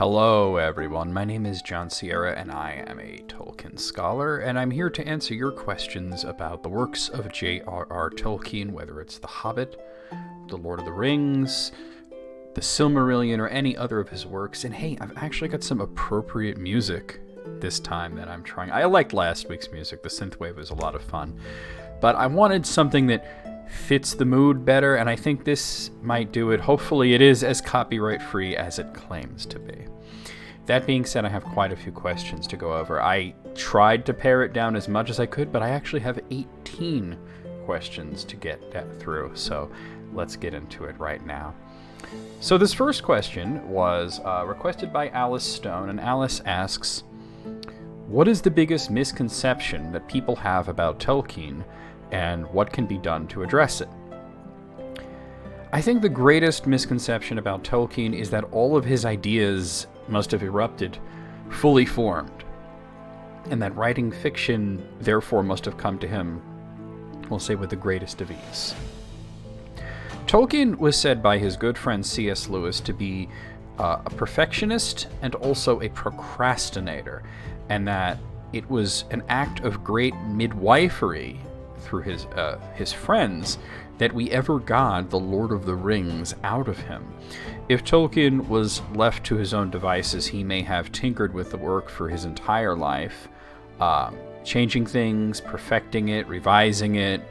Hello everyone, my name is John Sierra and I am a Tolkien scholar, and I'm here to answer your questions about the works of J.R.R. Tolkien, whether it's The Hobbit, The Lord of the Rings, The Silmarillion, or any other of his works. And hey, I've actually got some appropriate music this time that I'm trying. I liked last week's music, the synthwave was a lot of fun, but I wanted something that fits the mood better, and I think this might do it. Hopefully it is as copyright free as it claims to be. That being said, I have quite a few questions to go over. I tried to pare it down as much as I could, but I actually have 18 questions to get through, so let's get into it right now. So this first question was requested by Alice Stone, and Alice asks, what is the biggest misconception that people have about Tolkien, and what can be done to address it? I think the greatest misconception about Tolkien is that all of his ideas must have erupted fully formed, and that writing fiction therefore must have come to him, we'll say, with the greatest of ease. Tolkien was said by his good friend C.S. Lewis to be a perfectionist and also a procrastinator, and that it was an act of great midwifery through his friends that we ever got the Lord of the Rings out of him. If Tolkien was left to his own devices, he may have tinkered with the work for his entire life, changing things, perfecting it, revising it,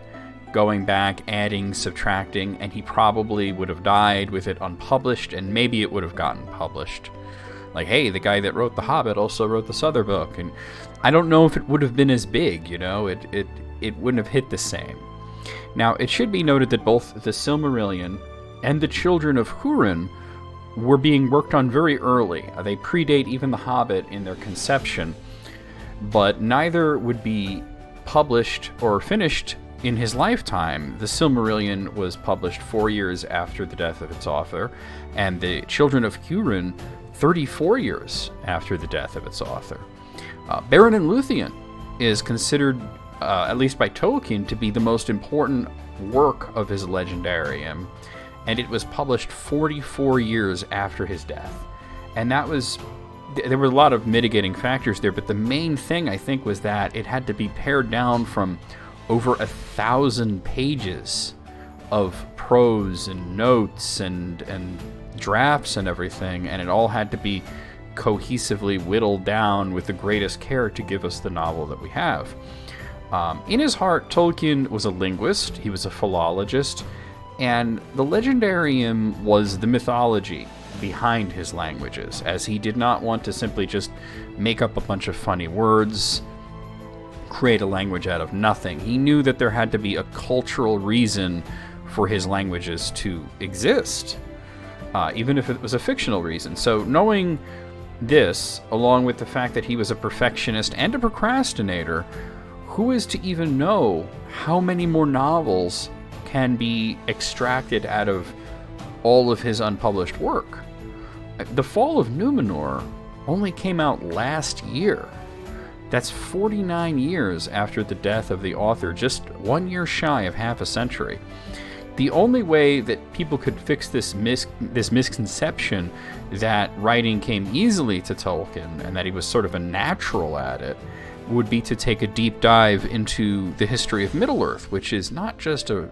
going back, adding, subtracting, and he probably would have died with it unpublished, and maybe it would have gotten published. Like, hey, the guy that wrote The Hobbit also wrote this other book, and I don't know if it would have been as big, you know, it wouldn't have hit the same. Now, it should be noted that both the Silmarillion and the Children of Húrin were being worked on very early. They predate even The Hobbit in their conception, but neither would be published or finished in his lifetime. The Silmarillion was published 4 years after the death of its author, and the Children of Húrin 34 years after the death of its author. Beren and Luthien is considered, at least by Tolkien, to be the most important work of his legendarium, and it was published 44 years after his death. And that was, there were a lot of mitigating factors there, but the main thing, I think, was that it had to be pared down from over 1,000 pages of prose and notes and drafts and everything, and it all had to be cohesively whittled down with the greatest care to give us the novel that we have. In his heart, Tolkien was a linguist, he was a philologist, and the legendarium was the mythology behind his languages, as he did not want to simply just make up a bunch of funny words, create a language out of nothing. He knew that there had to be a cultural reason for his languages to exist, even if it was a fictional reason. So knowing this, along with the fact that he was a perfectionist and a procrastinator, who is to even know how many more novels can be extracted out of all of his unpublished work? The Fall of Númenor only came out last year. That's 49 years after the death of the author, just 1 year shy of half a century. The only way that people could fix this misconception that writing came easily to Tolkien and that he was sort of a natural at it would be to take a deep dive into the history of Middle-earth, which is not just an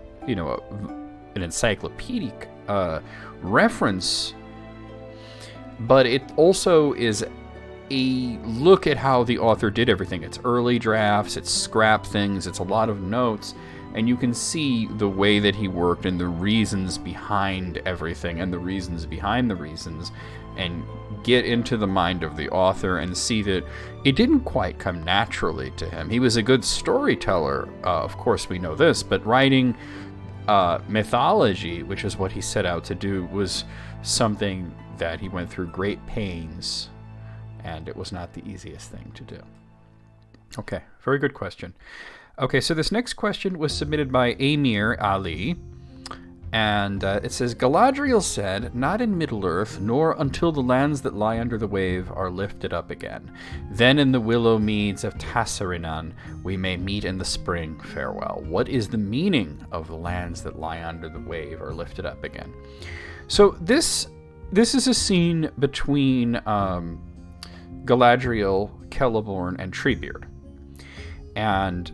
encyclopedic reference, but it also is a look at how the author did everything. It's early drafts, it's scrap things, it's a lot of notes, and you can see the way that he worked and the reasons behind everything and the reasons behind the reasons, and get into the mind of the author and see that it didn't quite come naturally to him. He was a good storyteller, of course we know this, but writing mythology, which is what he set out to do, was something that he went through great pains, and it was not the easiest thing to do. Okay, very good question. Okay, so this next question was submitted by Amir Ali, and it says, Galadriel said, not in Middle-earth, nor until the lands that lie under the wave are lifted up again. Then in the willow meads of Tassarinan we may meet in the spring. Farewell. What is the meaning of the lands that lie under the wave are lifted up again? So this this is a scene between Galadriel, Celeborn, and Treebeard. And,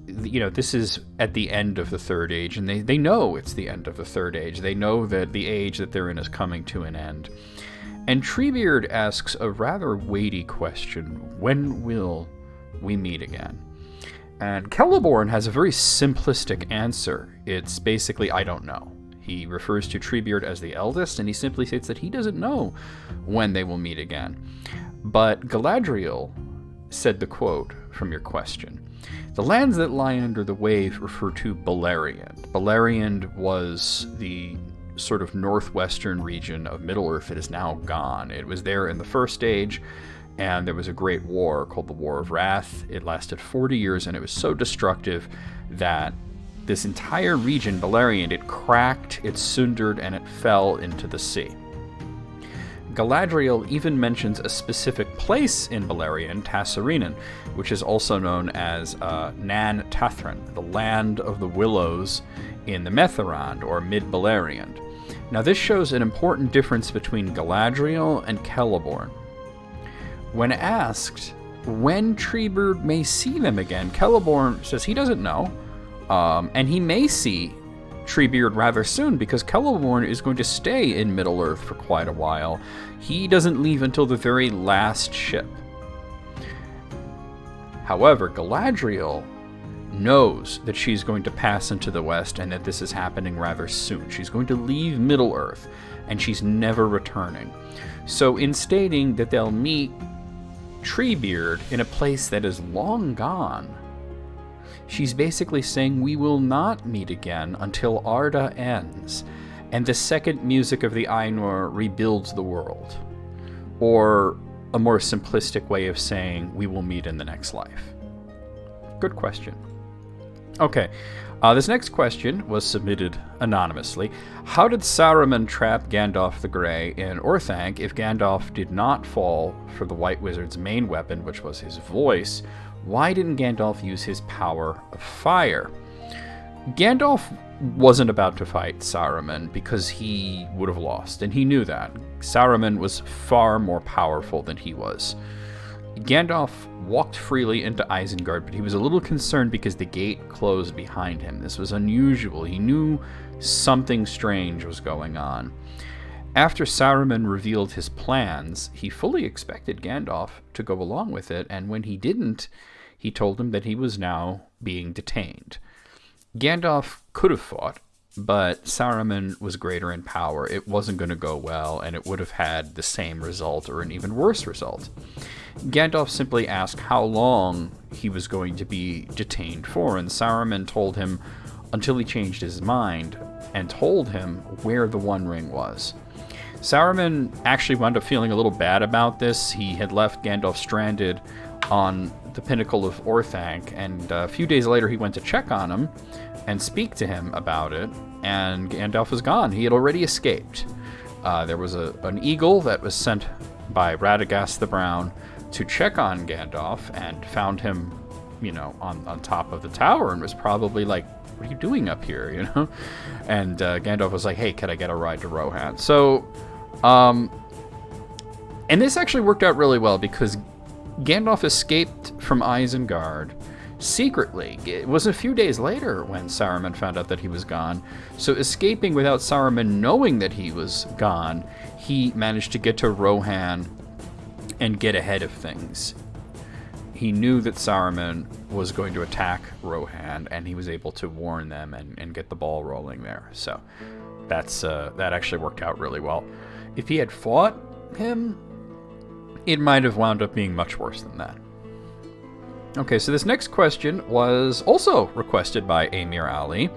this is at the end of the Third Age, and they know it's the end of the Third Age. They know that the age that they're in is coming to an end. And Treebeard asks a rather weighty question: when will we meet again? And Celeborn has a very simplistic answer. It's basically, I don't know. He refers to Treebeard as the eldest, and he simply states that he doesn't know when they will meet again. But Galadriel said the quote from your question: "The lands that lie under the wave refer to Beleriand." Beleriand was the sort of northwestern region of Middle-earth that is now gone. It was there in the First Age, and there was a great war called the War of Wrath. It lasted 40 years, and it was so destructive that this entire region, Beleriand, it cracked, it sundered, and it fell into the sea. Galadriel even mentions a specific place in Beleriand, Tassarenan, which is also known as Nan Tathran, the land of the willows in the Methorond, or Mid-Beleriand. Now, this shows an important difference between Galadriel and Celeborn. When asked when Treebeard may see them again, Celeborn says he doesn't know, and he may see Treebeard rather soon, because Celeborn is going to stay in Middle-earth for quite a while. He doesn't leave until the very last ship. However, Galadriel knows that she's going to pass into the west and that this is happening rather soon. She's going to leave Middle-earth, and she's never returning. So in stating that they'll meet Treebeard in a place that is long gone, she's basically saying we will not meet again until Arda ends, and the second music of the Ainur rebuilds the world. Or a more simplistic way of saying we will meet in the next life. Good question. Okay, this next question was submitted anonymously. How did Saruman trap Gandalf the Grey in Orthanc if Gandalf did not fall for the White Wizard's main weapon, which was his voice? Why didn't Gandalf use his power of fire? Gandalf wasn't about to fight Saruman because he would have lost, and he knew that. Saruman was far more powerful than he was. Gandalf walked freely into Isengard, but he was a little concerned because the gate closed behind him. This was unusual. He knew something strange was going on. After Saruman revealed his plans, he fully expected Gandalf to go along with it, and when he didn't, he told him that he was now being detained. Gandalf could have fought, but Saruman was greater in power. It wasn't going to go well, and it would have had the same result or an even worse result. Gandalf simply asked how long he was going to be detained for, and Saruman told him until he changed his mind and told him where the One Ring was. Saruman actually wound up feeling a little bad about this. He had left Gandalf stranded on the pinnacle of Orthanc, and a few days later he went to check on him and speak to him about it, and Gandalf was gone. He had already escaped. There was an eagle that was sent by Radagast the Brown to check on Gandalf and found him, on top of the tower, and was probably like, what are you doing up here, And Gandalf was like, hey, can I get a ride to Rohan? So, and this actually worked out really well because Gandalf escaped from Isengard secretly. It was a few days later when Saruman found out that he was gone. So escaping without Saruman knowing that he was gone, he managed to get to Rohan and get ahead of things. He knew that Saruman was going to attack Rohan, and he was able to warn them and get the ball rolling there. So that actually worked out really well. If he had fought him, it might have wound up being much worse than that. Okay, so this next question was also requested by Amir Ali.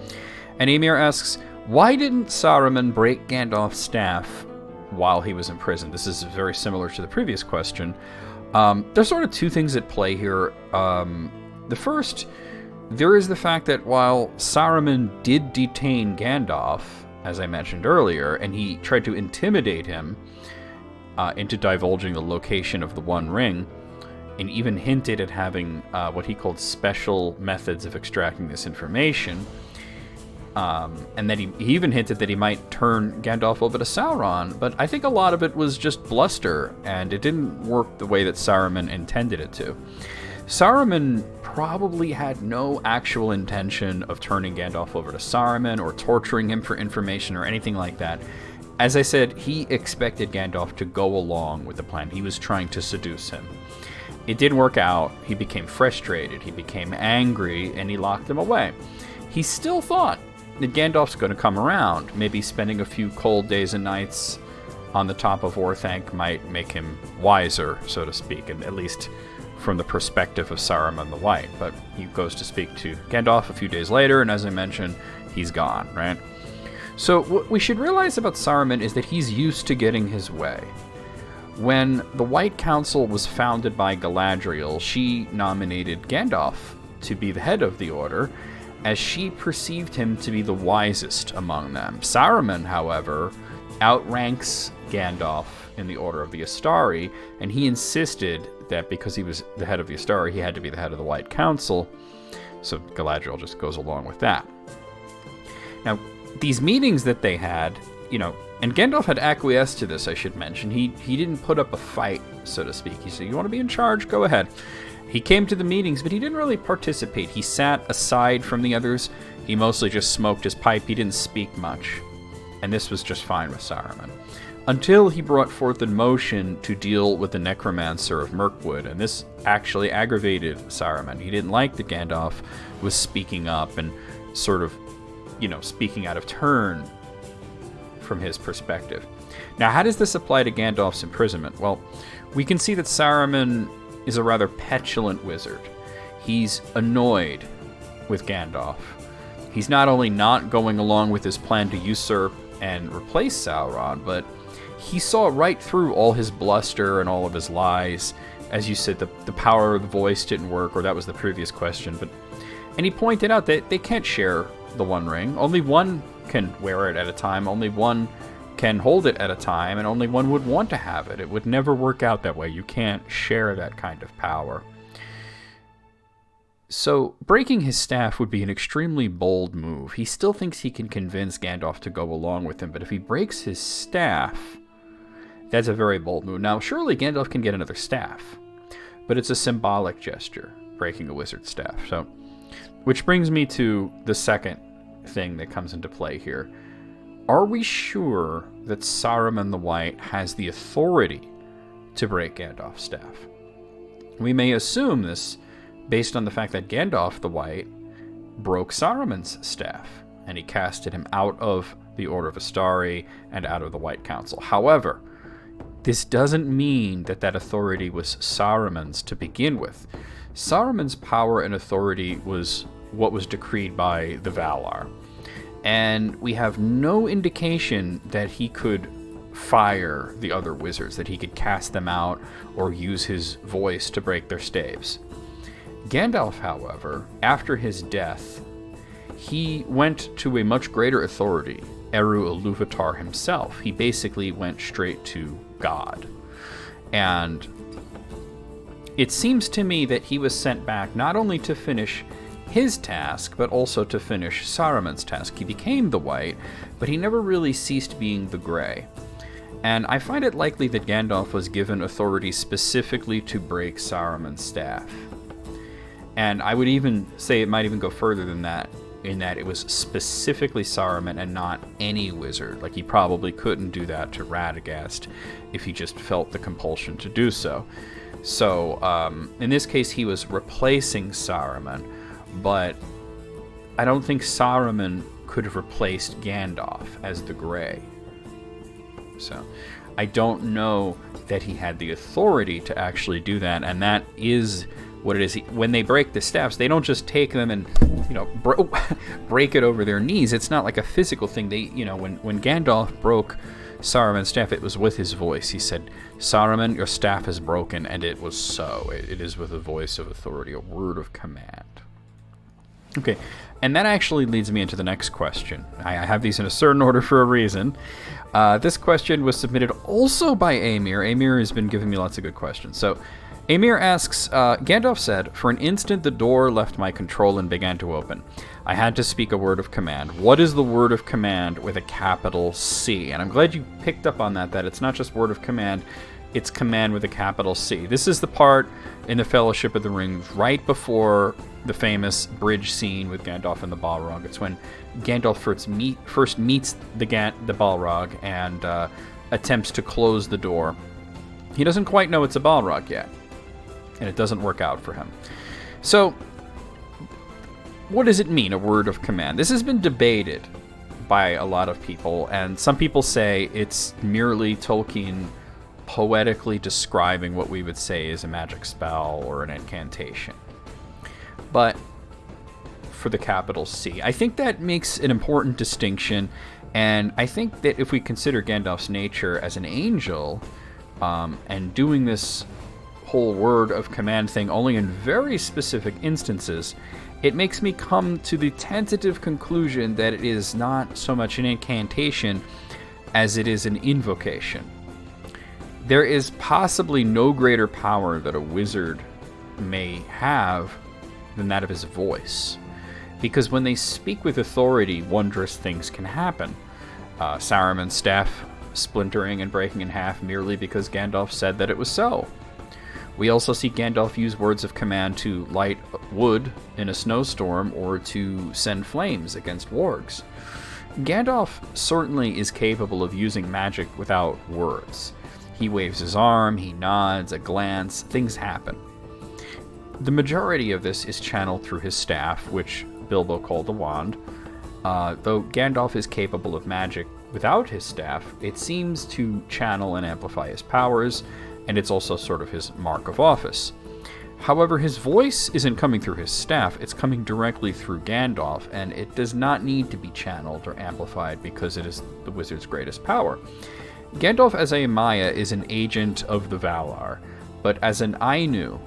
And Amir asks, why didn't Saruman break Gandalf's staff while he was in prison? This is very similar to the previous question. There's sort of two things at play here. The first, there is the fact that while Saruman did detain Gandalf, as I mentioned earlier, and he tried to intimidate him into divulging the location of the One Ring, and even hinted at having what he called special methods of extracting this information, And then he even hinted that he might turn Gandalf over to Sauron, but I think a lot of it was just bluster, and it didn't work the way that Saruman intended it to. Saruman probably had no actual intention of turning Gandalf over to Saruman or torturing him for information or anything like that. As I said, he expected Gandalf to go along with the plan. He was trying to seduce him. It didn't work out. He became frustrated. He became angry, and he locked him away. He still thought that Gandalf's going to come around. Maybe spending a few cold days and nights on the top of Orthanc might make him wiser, so to speak, and at least from the perspective of Saruman the White. But he goes to speak to Gandalf a few days later, and as I mentioned, he's gone, right? So what we should realize about Saruman is that he's used to getting his way. When the White Council was founded by Galadriel, she nominated Gandalf to be the head of the Order, as she perceived him to be the wisest among them. Saruman, however, outranks Gandalf in the Order of the Astari, and he insisted that because he was the head of the Astari, he had to be the head of the White Council, so Galadriel just goes along with that. Now, these meetings that they had, and Gandalf had acquiesced to this, I should mention. He didn't put up a fight, so to speak. He said, you want to be in charge? Go ahead. He came to the meetings, but he didn't really participate. He sat aside from the others. He mostly just smoked his pipe. He didn't speak much. And this was just fine with Saruman. Until he brought forth a motion to deal with the Necromancer of Mirkwood, and this actually aggravated Saruman. He didn't like that Gandalf was speaking up and sort of, speaking out of turn from his perspective. Now, how does this apply to Gandalf's imprisonment? Well, we can see that Saruman is a rather petulant wizard. He's annoyed with Gandalf. He's not only not going along with his plan to usurp and replace Sauron, but he saw right through all his bluster and all of his lies. As you said, the power of the voice didn't work, or that was the previous question. And he pointed out that they can't share the One Ring. Only one can wear it at a time. Only one can hold it at a time, and only one would want to have it. It would never work out that way. You can't share that kind of power. So, breaking his staff would be an extremely bold move. He still thinks he can convince Gandalf to go along with him, but if he breaks his staff, that's a very bold move. Now, surely Gandalf can get another staff, but it's a symbolic gesture, breaking a wizard's staff. So, which brings me to the second thing that comes into play here. Are we sure that Saruman the White has the authority to break Gandalf's staff? We may assume this based on the fact that Gandalf the White broke Saruman's staff, and he casted him out of the Order of Astari and out of the White Council. However, this doesn't mean that that authority was Saruman's to begin with. Saruman's power and authority was what was decreed by the Valar. And we have no indication that he could fire the other wizards, that he could cast them out or use his voice to break their staves. Gandalf, however, after his death, he went to a much greater authority, Eru Ilúvatar himself. He basically went straight to God. And it seems to me that he was sent back not only to finish his task, but also to finish Saruman's task. He became the White, but he never really ceased being the Grey. And I find it likely that Gandalf was given authority specifically to break Saruman's staff. And I would even say it might even go further than that, in that it was specifically Saruman and not any wizard. Like, he probably couldn't do that to Radagast if he just felt the compulsion to do so. So, in this case, he was replacing Saruman, but I don't think Saruman could have replaced Gandalf as the Grey. So, I don't know that he had the authority to actually do that, and that is what it is. When they break the staffs, they don't just take them and, break it over their knees. It's not like a physical thing. They, when Gandalf broke Saruman's staff, it was with his voice. He said, "Saruman, your staff is broken," and it was so. It is with a voice of authority, a word of command. Okay, and that actually leads me into the next question. I have these in a certain order for a reason. This question was submitted also by Amir. Amir has been giving me lots of good questions. So, Amir asks, Gandalf said, "For an instant the door left my control and began to open. I had to speak a word of command. What is the word of command with a capital C?" And I'm glad you picked up on that it's not just word of command, it's command with a capital C. This is the part in the Fellowship of the Ring right before the famous bridge scene with Gandalf and the Balrog. It's when Gandalf first meets the Balrog and attempts to close the door. He doesn't quite know it's a Balrog yet, and it doesn't work out for him. So, what does it mean, a word of command? This has been debated by a lot of people, and some people say it's merely Tolkien poetically describing what we would say is a magic spell or an incantation. But for the capital C, I think that makes an important distinction, and I think that if we consider Gandalf's nature as an angel, and doing this whole word of command thing only in very specific instances, it makes me come to the tentative conclusion that it is not so much an incantation as it is an invocation. There is possibly no greater power that a wizard may have than that of his voice, because when they speak with authority, wondrous things can happen. Saruman's staff splintering and breaking in half merely because Gandalf said that it was so. We also see Gandalf use words of command to light wood in a snowstorm or to send flames against wargs. Gandalf certainly is capable of using magic without words. He waves his arm, he nods, a glance, things happen. The majority of this is channeled through his staff, which Bilbo called a wand. Though Gandalf is capable of magic without his staff, it seems to channel and amplify his powers, and it's also sort of his mark of office. However, his voice isn't coming through his staff, it's coming directly through Gandalf, and it does not need to be channeled or amplified because it is the wizard's greatest power. Gandalf as a Maya is an agent of the Valar, but as an Ainu,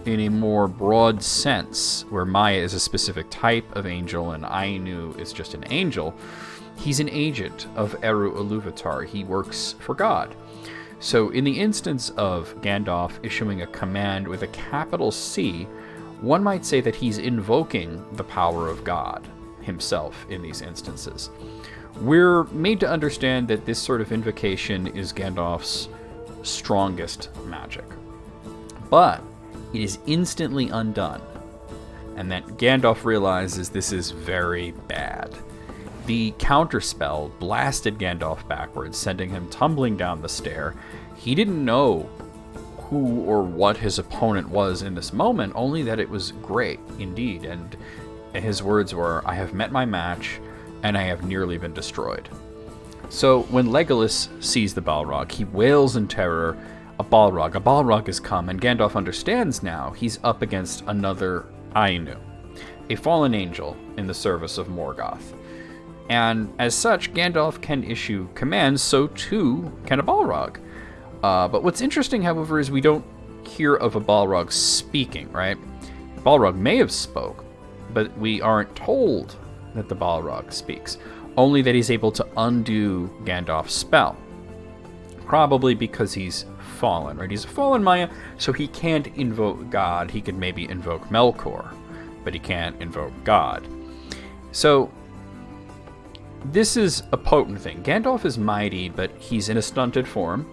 in a more broad sense, where Maya is a specific type of angel and Ainu is just an angel, he's an agent of Eru Ilúvatar. He works for God. So in the instance of Gandalf issuing a command with a capital C, one might say that he's invoking the power of God himself in these instances. We're made to understand that this sort of invocation is Gandalf's strongest magic. But it is instantly undone, and that Gandalf realizes this is very bad. The counterspell blasted Gandalf backwards, sending him tumbling down the stair. He didn't know who or what his opponent was in this moment, only that it was great indeed, and his words were, "I have met my match, and I have nearly been destroyed." So when Legolas sees the Balrog, he wails in terror, a Balrog has come, and Gandalf understands now he's up against another Ainu, a fallen angel in the service of Morgoth. And as such, Gandalf can issue commands, so too can a Balrog. But what's interesting, however, is we don't hear of a Balrog speaking, right? Balrog may have spoke, but we aren't told that the Balrog speaks, only that he's able to undo Gandalf's spell. Probably because he's fallen, right? He's a fallen Maya, so he can't invoke God. He could maybe invoke Melkor, but he can't invoke God. So this is a potent thing. Gandalf is mighty, but he's in a stunted form.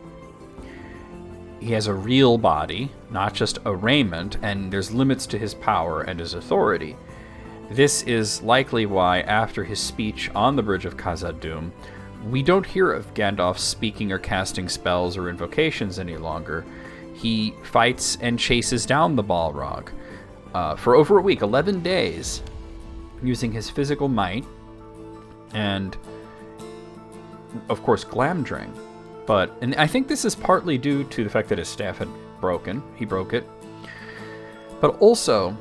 He has a real body, not just a raiment, and there's limits to his power and his authority. This is likely why, after his speech on the Bridge of Khazad-dûm, we don't hear of Gandalf speaking or casting spells or invocations any longer. He fights and chases down the Balrog for over a week, 11 days, using his physical might and, of course, Glamdring. And I think this is partly due to the fact that his staff had broken. He broke it. But also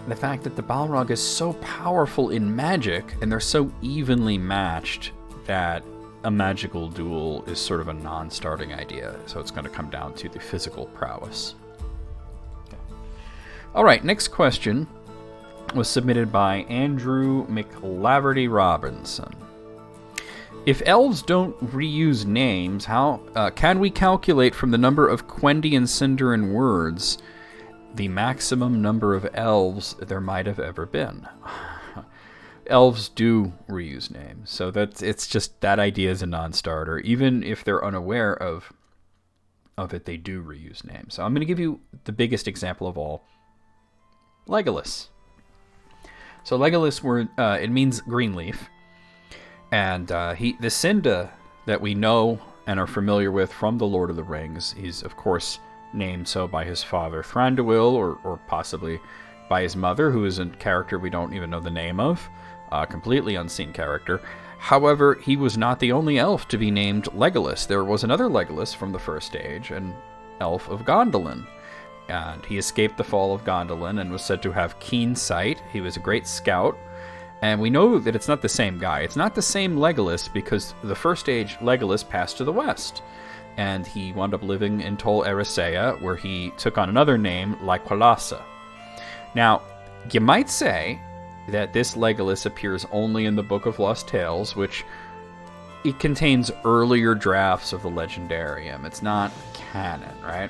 the fact that the Balrog is so powerful in magic, and they're so evenly matched, that a magical duel is sort of a non-starting idea. So it's going to come down to the physical prowess. Okay. All right, next question was submitted by Andrew McLaverty Robinson. If elves don't reuse names, how can we calculate from the number of Quendi and Sindarin words the maximum number of elves there might have ever been? Elves do reuse names, so it's just that idea is a non-starter. Even if they're unaware of it, they do reuse names. So I'm going to give you the biggest example of all: Legolas. So Legolas, it means green leaf. And the Sinda that we know and are familiar with from The Lord of the Rings, he's, of course, named so by his father, Thranduil, or possibly by his mother, who is a character we don't even know the name of, a completely unseen character. However, he was not the only elf to be named Legolas. There was another Legolas from the First Age, an elf of Gondolin. And he escaped the fall of Gondolin and was said to have keen sight. He was a great scout. And we know that it's not the same guy. It's not the same Legolas because the First Age Legolas passed to the west. And he wound up living in Tol Eressëa, where he took on another name, Lycolasa. Now, you might say that this Legolas appears only in the Book of Lost Tales, which it contains earlier drafts of the Legendarium. It's not canon, right?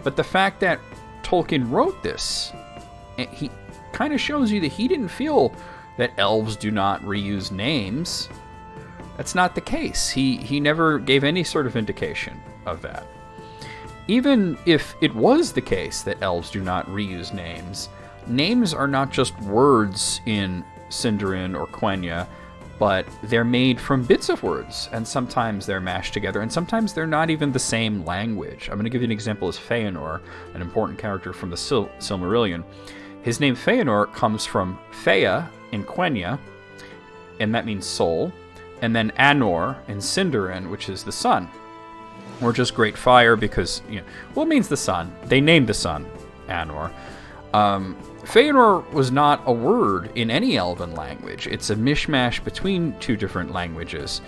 But the fact that Tolkien wrote this, he kind of shows you that he didn't feel that elves do not reuse names. That's not the case. He never gave any sort of indication of that. Even if it was the case that elves do not reuse names, names are not just words in Sindarin or Quenya, but they're made from bits of words, and sometimes they're mashed together, and sometimes they're not even the same language. I'm going to give you an example as Feanor, an important character from the Silmarillion. His name Feanor comes from Fea in Quenya, and that means soul, and then Anor in Sindarin, which is the sun, or just great fire because, it means the sun. They named the sun Anor. Feanor was not a word in any elven language. It's a mishmash between two different languages.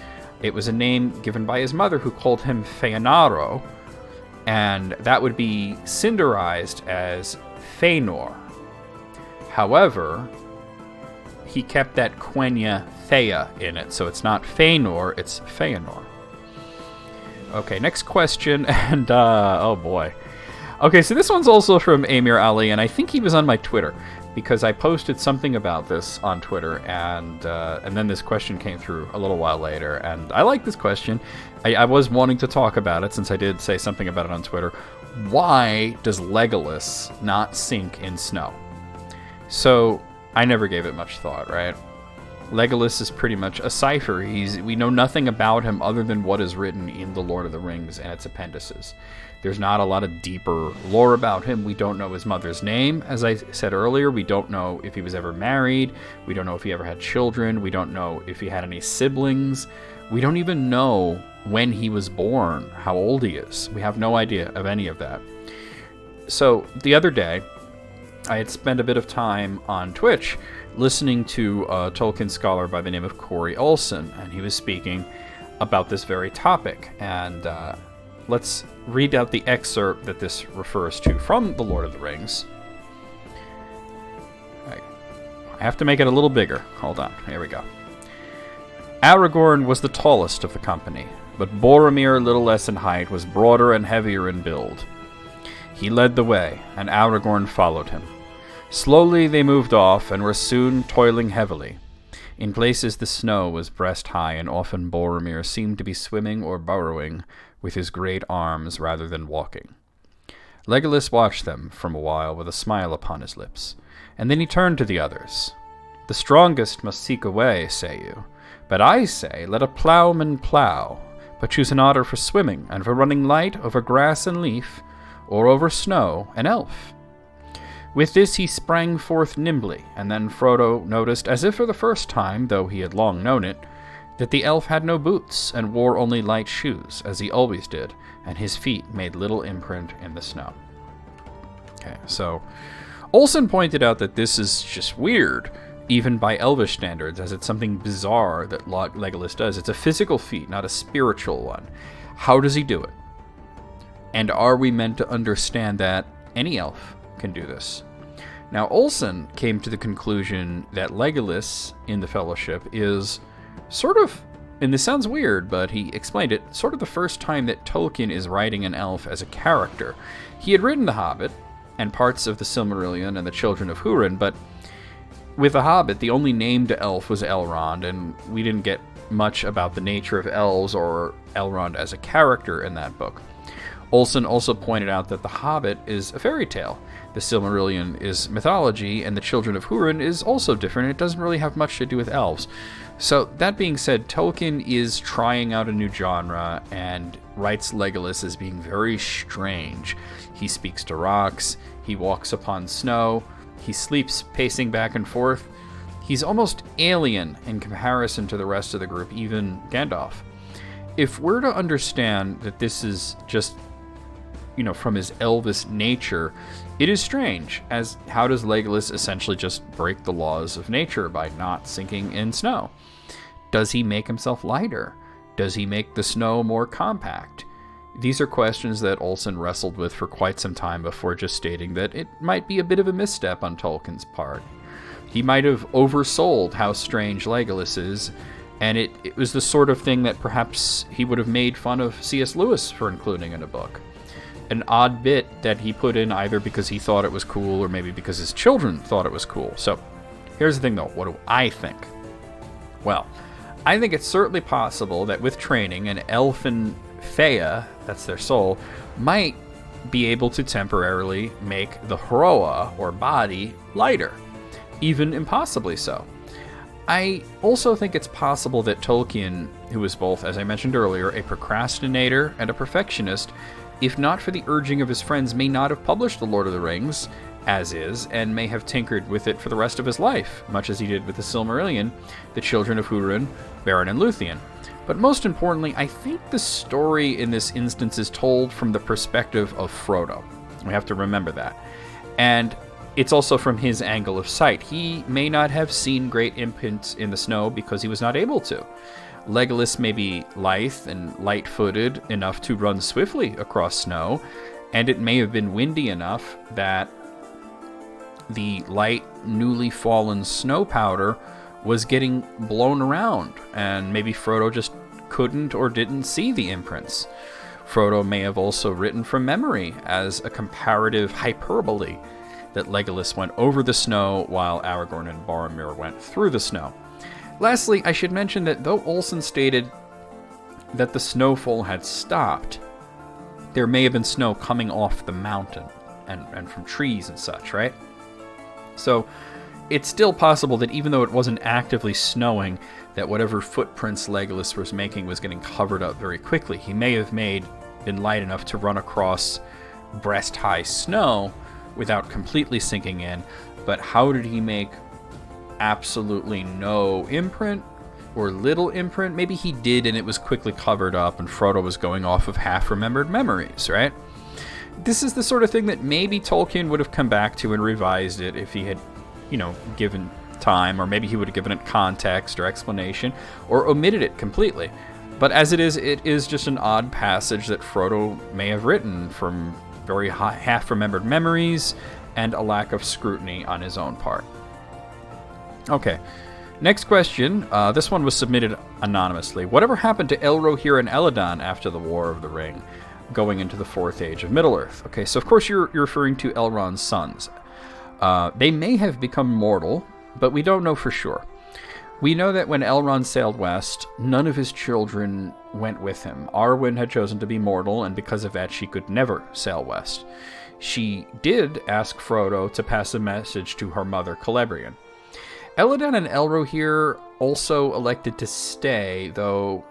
It was a name given by his mother, who called him Feanaro, and that would be cinderized as Feanor. However, he kept that Quenya Thea in it, so it's not Feanor, it's Feanor. Okay, next question, and oh boy. Okay, so this one's also from Amir Ali, and I think he was on my Twitter, because I posted something about this on Twitter, and then this question came through a little while later, and I like this question. I was wanting to talk about it, since I did say something about it on Twitter. Why does Legolas not sink in snow? So, I never gave it much thought, right? Legolas is pretty much a cipher. We know nothing about him other than what is written in The Lord of the Rings and its appendices. There's not a lot of deeper lore about him. We don't know his mother's name, as I said earlier. We don't know if he was ever married. We don't know if he ever had children. We don't know if he had any siblings. We don't even know when he was born, how old he is. We have no idea of any of that. So, the other day, I had spent a bit of time on Twitch listening to a Tolkien scholar by the name of Corey Olsen, and he was speaking about this very topic. And let's read out the excerpt that this refers to from The Lord of the Rings. I have to make it a little bigger. Hold on. Here we go. Aragorn was the tallest of the company, but Boromir, little less in height, was broader and heavier in build. He led the way, and Aragorn followed him. Slowly they moved off, and were soon toiling heavily. In places the snow was breast high, and often Boromir seemed to be swimming or burrowing with his great arms rather than walking. Legolas watched them from a while with a smile upon his lips, and then he turned to the others. The strongest must seek a way, say you, but I say let a ploughman plough, but choose an otter for swimming, and for running light over grass and leaf, or over snow, an elf. With this he sprang forth nimbly, and then Frodo noticed, as if for the first time, though he had long known it, that the elf had no boots, and wore only light shoes, as he always did, and his feet made little imprint in the snow. Okay, so Olsen pointed out that this is just weird, even by elvish standards, as it's something bizarre that Legolas does. It's a physical feat, not a spiritual one. How does he do it? And are we meant to understand that any elf can do this? Now, Olsen came to the conclusion that Legolas in the Fellowship is sort of and this sounds weird, but he explained it, sort of the first time that Tolkien is writing an elf as a character. He had written The Hobbit and parts of the Silmarillion and the Children of Húrin, but with The Hobbit, the only named elf was Elrond, and we didn't get much about the nature of elves or Elrond as a character in that book. Olsen also pointed out that The Hobbit is a fairy tale. The Silmarillion is mythology, and the Children of Húrin is also different. It doesn't really have much to do with elves. So, that being said, Tolkien is trying out a new genre and writes Legolas as being very strange. He speaks to rocks, he walks upon snow, he sleeps pacing back and forth. He's almost alien in comparison to the rest of the group, even Gandalf. If we're to understand that this is just, from his elvish nature, it is strange, as how does Legolas essentially just break the laws of nature by not sinking in snow? Does he make himself lighter? Does he make the snow more compact? These are questions that Olsen wrestled with for quite some time before just stating that it might be a bit of a misstep on Tolkien's part. He might have oversold how strange Legolas is, and it was the sort of thing that perhaps he would have made fun of C.S. Lewis for including in a book. An odd bit that he put in either because he thought it was cool or maybe because his children thought it was cool. So, here's the thing though, what do I think? Well, I think it's certainly possible that with training, an elfin Fea, that's their soul, might be able to temporarily make the Hroa, or body, lighter. Even impossibly so. I also think it's possible that Tolkien, who was both, as I mentioned earlier, a procrastinator and a perfectionist, if not for the urging of his friends, may not have published The Lord of the Rings as is, and may have tinkered with it for the rest of his life, much as he did with the Silmarillion, the Children of Húrin, Beren and Luthien. But most importantly, I think the story in this instance is told from the perspective of Frodo. We have to remember that. And it's also from his angle of sight. He may not have seen great imprints in the snow because he was not able to. Legolas may be lithe and light-footed enough to run swiftly across snow, and it may have been windy enough that the light, newly fallen snow powder was getting blown around, and maybe Frodo just couldn't or didn't see the imprints. Frodo may have also written from memory as a comparative hyperbole that Legolas went over the snow while Aragorn and Boromir went through the snow. Lastly, I should mention that though Olsen stated that the snowfall had stopped, there may have been snow coming off the mountain and from trees and such, right? So it's still possible that even though it wasn't actively snowing, that whatever footprints Legolas was making was getting covered up very quickly. He may have been light enough to run across breast-high snow without completely sinking in, but how did he make absolutely no imprint or little imprint? Maybe he did and it was quickly covered up and Frodo was going off of half-remembered memories, right? This is the sort of thing that maybe Tolkien would have come back to and revised it if he had, given time, or maybe he would have given it context or explanation, or omitted it completely. But as it is just an odd passage that Frodo may have written from very half-remembered memories and a lack of scrutiny on his own part. Okay, next question. This one was submitted anonymously. Whatever happened to Elrohir and Elladan after the War of the Ring, going into the Fourth Age of Middle-earth? Okay, so of course you're referring to Elrond's sons. They may have become mortal, but we don't know for sure. We know that when Elrond sailed west, none of his children went with him. Arwen had chosen to be mortal, and because of that, she could never sail west. She did ask Frodo to pass a message to her mother, Celebrian. Elladan and Elrohir also elected to stay, though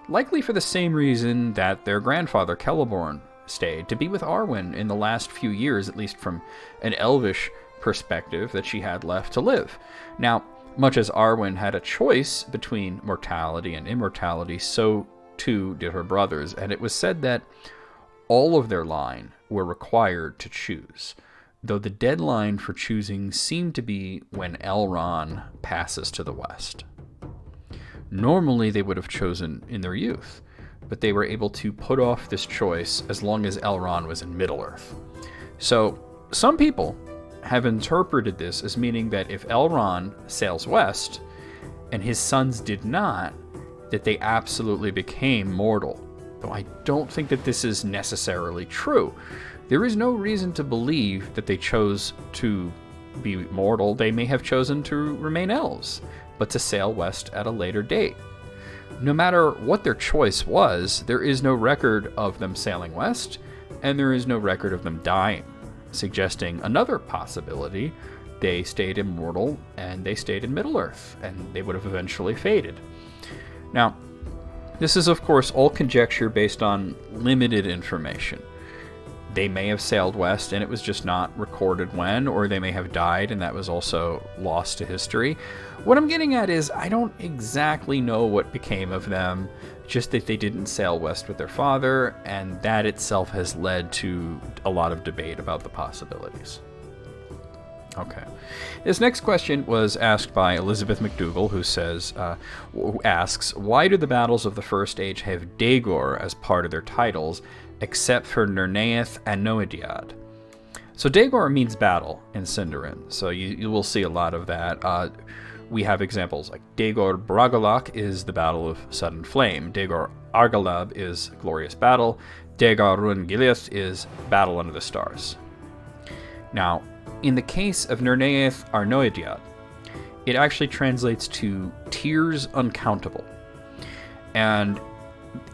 likely for the same reason that their grandfather, Celeborn, stayed, to be with Arwen in the last few years, at least from an elvish perspective that she had left to live. Now, much as Arwen had a choice between mortality and immortality, so too did her brothers, and it was said that all of their line were required to choose, though the deadline for choosing seemed to be when Elrond passes to the west. Normally they would have chosen in their youth, but they were able to put off this choice as long as Elrond was in Middle-earth. So, some people have interpreted this as meaning that if Elrond sails west, and his sons did not, that they absolutely became mortal, though I don't think that this is necessarily true. There is no reason to believe that they chose to be mortal. They may have chosen to remain elves, but to sail west at a later date. No matter what their choice was, there is no record of them sailing west, and there is no record of them dying, suggesting another possibility. They stayed immortal, and they stayed in Middle-earth, and they would have eventually faded. Now, this is of course all conjecture based on limited information. They may have sailed west and it was just not recorded when, or they may have died and that was also lost to history. What I'm getting at is I don't exactly know what became of them, just that they didn't sail west with their father, and that itself has led to a lot of debate about the possibilities. Okay. This next question was asked by Elizabeth McDougall, who asks, why do the battles of the First Age have Daegor as part of their titles, except for Nirnaeth Arnoediad? So Daegor means battle in Sindarin, so you will see a lot of that. We have examples like Daegor Bragollach is the Battle of Sudden Flame, Daegor Argalab is Glorious Battle, Daegor Run Gileath is Battle Under the Stars. Now, in the case of Nirnaeth Arnoediad, it actually translates to Tears Uncountable, and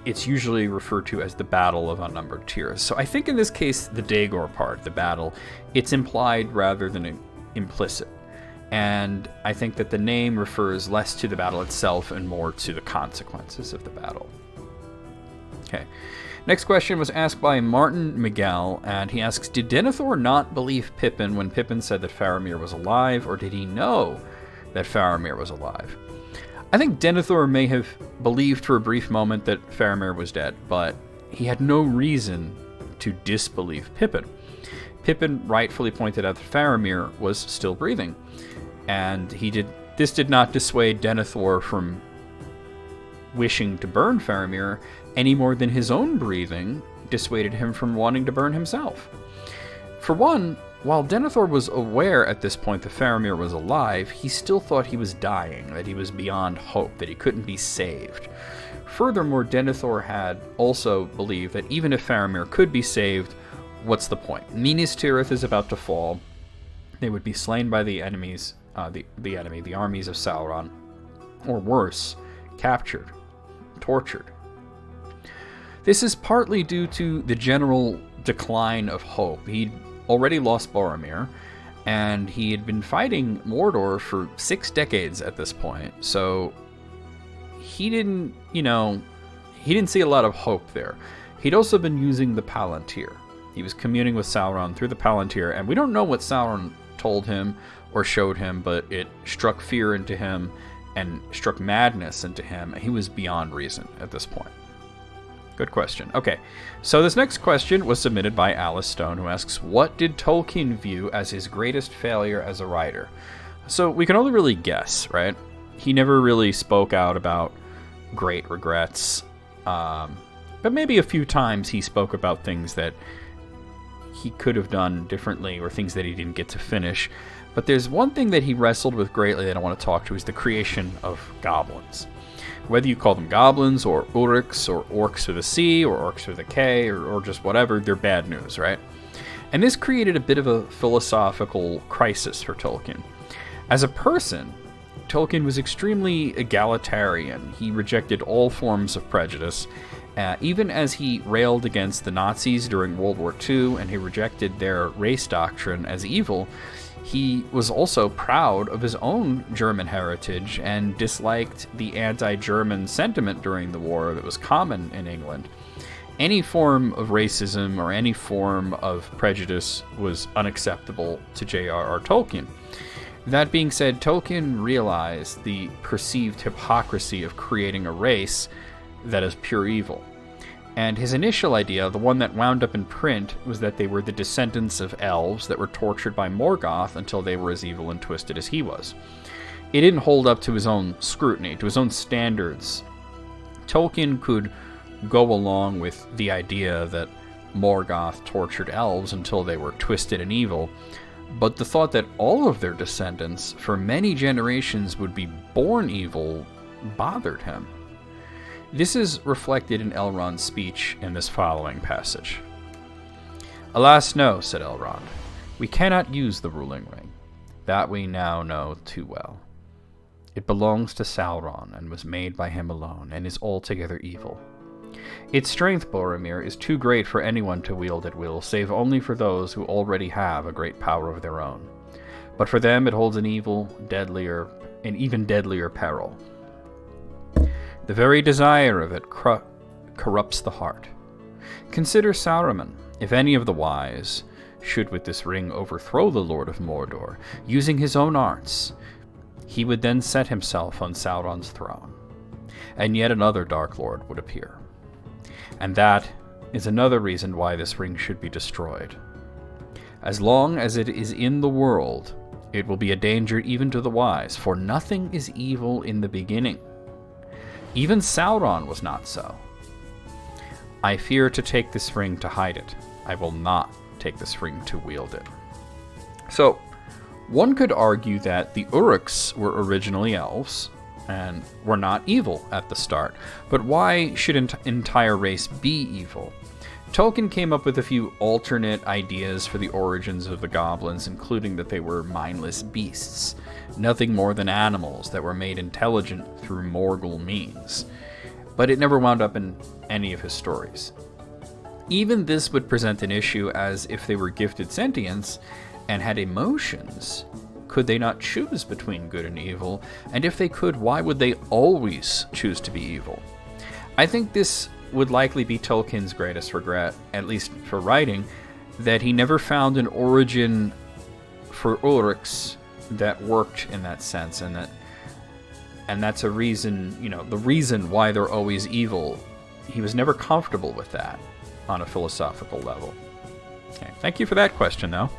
it's usually referred to as the Battle of Unnumbered Tears. So I think in this case, the Daegor part, the battle, it's implied rather than implicit. And I think that the name refers less to the battle itself and more to the consequences of the battle. Okay. Next question was asked by Martin Miguel, and he asks, did Denethor not believe Pippin when Pippin said that Faramir was alive, or did he know that Faramir was alive? I think Denethor may have believed for a brief moment that Faramir was dead, but he had no reason to disbelieve Pippin. Pippin rightfully pointed out that Faramir was still breathing, and this did not dissuade Denethor from wishing to burn Faramir any more than his own breathing dissuaded him from wanting to burn himself. For one, while Denethor was aware at this point that Faramir was alive, he still thought he was dying, that he was beyond hope, that he couldn't be saved. Furthermore, Denethor had also believed that even if Faramir could be saved, what's the point? Minas Tirith is about to fall. They would be slain by the enemies, the armies of Sauron, or worse, captured, tortured. This is partly due to the general decline of hope. He'd already lost Boromir, and he had been fighting Mordor for 6 decades at this point, so he didn't see a lot of hope there. He'd also been using the Palantir. He was communing with Sauron through the Palantir, and we don't know what Sauron told him or showed him, but it struck fear into him and struck madness into him, and he was beyond reason at this point. Good question. Okay, so this next question was submitted by Alice Stone, who asks, what did Tolkien view as his greatest failure as a writer? So we can only really guess, right? He never really spoke out about great regrets, but maybe a few times he spoke about things that he could have done differently or things that he didn't get to finish. But there's one thing that he wrestled with greatly that I want to talk to, is the creation of goblins. Whether you call them goblins, or uruks, or orcs with a C, or orcs with a K, or just whatever, they're bad news, right? And this created a bit of a philosophical crisis for Tolkien. As a person, Tolkien was extremely egalitarian. He rejected all forms of prejudice, even as he railed against the Nazis during World War II, and he rejected their race doctrine as evil. He was also proud of his own German heritage and disliked the anti-German sentiment during the war that was common in England. Any form of racism or any form of prejudice was unacceptable to J.R.R. Tolkien. That being said, Tolkien realized the perceived hypocrisy of creating a race that is pure evil. And his initial idea, the one that wound up in print, was that they were the descendants of elves that were tortured by Morgoth until they were as evil and twisted as he was. It didn't hold up to his own scrutiny, to his own standards. Tolkien could go along with the idea that Morgoth tortured elves until they were twisted and evil, but the thought that all of their descendants for many generations would be born evil bothered him. This is reflected in Elrond's speech in this following passage. "Alas, no," said Elrond. "We cannot use the ruling ring. That we now know too well. It belongs to Sauron and was made by him alone, and is altogether evil. Its strength, Boromir, is too great for anyone to wield at will, save only for those who already have a great power of their own. But for them it holds an even deadlier peril. The very desire of it corrupts the heart. Consider Saruman. If any of the wise should with this ring overthrow the Lord of Mordor, using his own arts, he would then set himself on Sauron's throne, and yet another Dark Lord would appear. And that is another reason why this ring should be destroyed. As long as it is in the world, it will be a danger even to the wise, for nothing is evil in the beginning. Even Sauron was not so. I fear to take this ring to hide it. I will not take this ring to wield it." So, one could argue that the Uruks were originally elves, and were not evil at the start. But why should an entire race be evil? Tolkien came up with a few alternate ideas for the origins of the goblins, including that they were mindless beasts, nothing more than animals that were made intelligent through Morgul means. But it never wound up in any of his stories. Even this would present an issue, as if they were gifted sentience and had emotions, could they not choose between good and evil? And if they could, why would they always choose to be evil? I think this would likely be Tolkien's greatest regret, at least for writing, that he never found an origin for Uruks that worked in that sense, and that's a reason, the reason why they're always evil. He was never comfortable with that on a philosophical level. Okay, thank you for that question, though.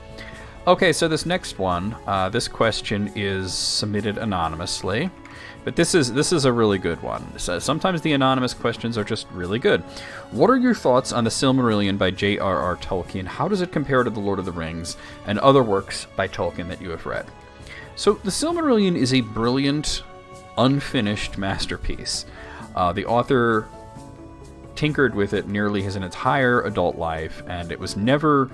Okay, so this next one, this question is submitted anonymously, but this is a really good one. So sometimes the anonymous questions are just really good. What are your thoughts on the Silmarillion by J.R.R. Tolkien? How does it compare to The Lord of the Rings and other works by Tolkien that you have read? So the Silmarillion is a brilliant, unfinished masterpiece. The author tinkered with it nearly his entire adult life, and it never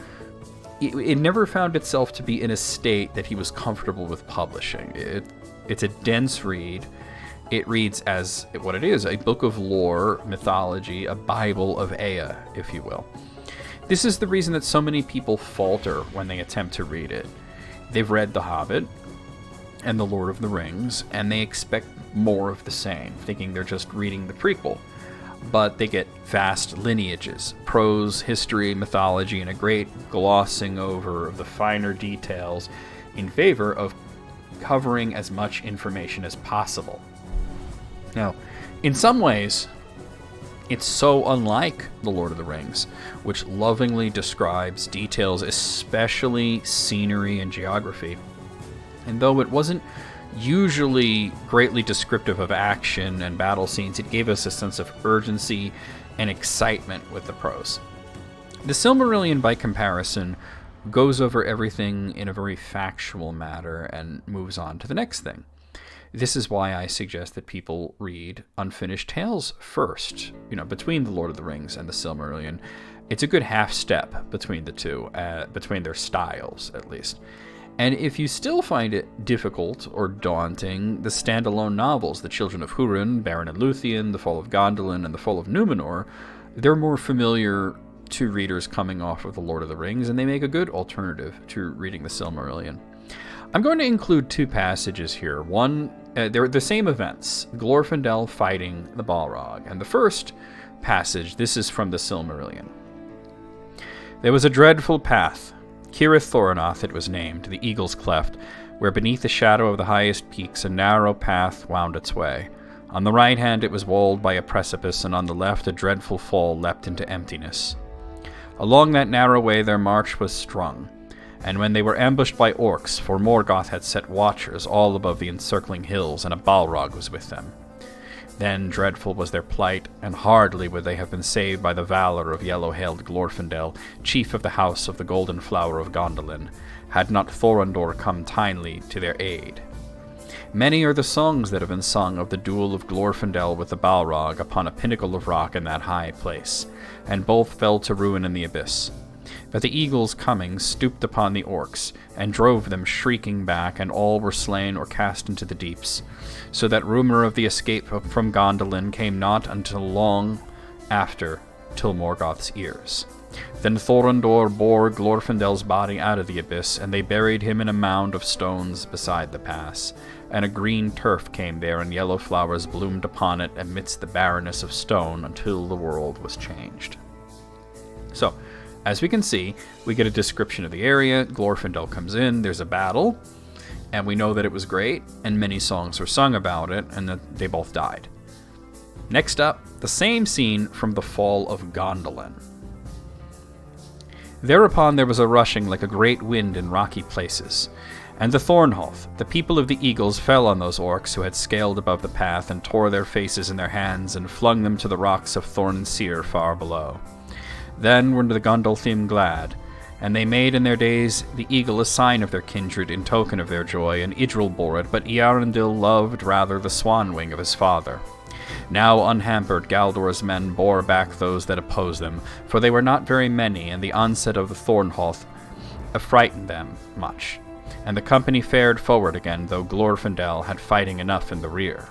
found itself to be in a state that he was comfortable with publishing. It's a dense read. It reads as what it is, a book of lore, mythology, a Bible of Ea, if you will. This is the reason that so many people falter when they attempt to read it. They've read The Hobbit and The Lord of the Rings, and they expect more of the same, thinking they're just reading the prequel. But they get vast lineages, prose, history, mythology, and a great glossing over of the finer details in favor of covering as much information as possible. Now, in some ways, it's so unlike The Lord of the Rings, which lovingly describes details, especially scenery and geography. And though it wasn't usually greatly descriptive of action and battle scenes, it gave us a sense of urgency and excitement with the prose. The Silmarillion, by comparison, goes over everything in a very factual manner and moves on to the next thing. This is why I suggest that people read Unfinished Tales first, between The Lord of the Rings and the Silmarillion. It's a good half step between the two, between their styles, at least. And if you still find it difficult or daunting, the standalone novels, The Children of Húrin, Beren and Luthien, The Fall of Gondolin, and The Fall of Númenor, they're more familiar to readers coming off of The Lord of the Rings, and they make a good alternative to reading the Silmarillion. I'm going to include two passages here. One, they're the same events, Glorfindel fighting the Balrog. And the first passage, this is from the Silmarillion. There was a dreadful path, Cirith Thornoth it was named, the Eagle's Cleft, where beneath the shadow of the highest peaks a narrow path wound its way. On the right hand it was walled by a precipice, and on the left a dreadful fall leapt into emptiness. Along that narrow way their march was strung, and when they were ambushed by orcs, for Morgoth had set watchers all above the encircling hills, and a Balrog was with them. Then dreadful was their plight, and hardly would they have been saved by the valor of yellow-hailed Glorfindel, chief of the house of the Golden Flower of Gondolin, had not Thorondor come timely to their aid. Many are the songs that have been sung of the duel of Glorfindel with the Balrog upon a pinnacle of rock in that high place, and both fell to ruin in the abyss. But the eagles coming stooped upon the orcs, and drove them shrieking back, and all were slain or cast into the deeps, so that rumour of the escape from Gondolin came not until long after till Morgoth's ears. Then Thorondor bore Glorfindel's body out of the abyss, and they buried him in a mound of stones beside the pass, and a green turf came there, and yellow flowers bloomed upon it amidst the barrenness of stone until the world was changed. So, as we can see, we get a description of the area. Glorfindel comes in, there's a battle, and we know that it was great, and many songs were sung about it, and that they both died. Next up, the same scene from the fall of Gondolin. Thereupon there was a rushing like a great wind in rocky places, and the Thornhoth, the people of the eagles, fell on those orcs who had scaled above the path, and tore their faces in their hands, and flung them to the rocks of Thornseer far below. Then were the Gondolthim glad, and they made in their days the eagle a sign of their kindred in token of their joy, and Idril bore it, but Earendil loved rather the swan wing of his father. Now unhampered, Galdor's men bore back those that opposed them, for they were not very many, and the onset of the Thornhoth affrighted them much. And the company fared forward again, though Glorfindel had fighting enough in the rear.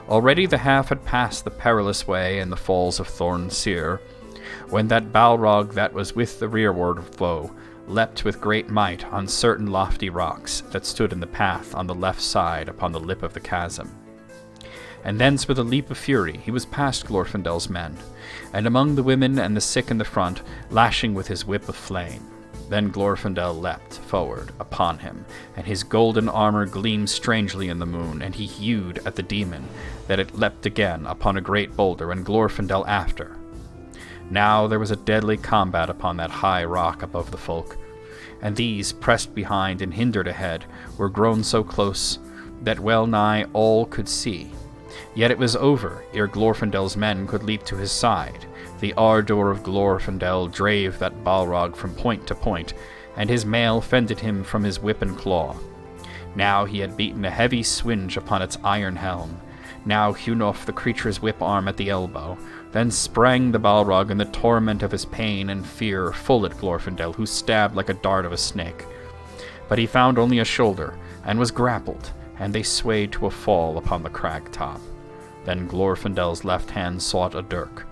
Already the half had passed the perilous way and the falls of Thornseer, when that Balrog that was with the rearward foe leapt with great might on certain lofty rocks that stood in the path on the left side upon the lip of the chasm. And thence with a leap of fury he was past Glorfindel's men, and among the women and the sick in the front, lashing with his whip of flame. Then Glorfindel leapt forward upon him, and his golden armor gleamed strangely in the moon, and he hewed at the demon, that it leapt again upon a great boulder, and Glorfindel after. Now there was a deadly combat upon that high rock above the folk, and these, pressed behind and hindered ahead, were grown so close that well nigh all could see. Yet it was over ere Glorfindel's men could leap to his side. The ardour of Glorfindel drave that Balrog from point to point, and his mail fended him from his whip and claw. Now he had beaten a heavy swinge upon its iron helm, now hewn off the creature's whip arm at the elbow. Then sprang the Balrog in the torment of his pain and fear full at Glorfindel, who stabbed like a dart of a snake. But he found only a shoulder, and was grappled, and they swayed to a fall upon the crag top. Then Glorfindel's left hand sought a dirk,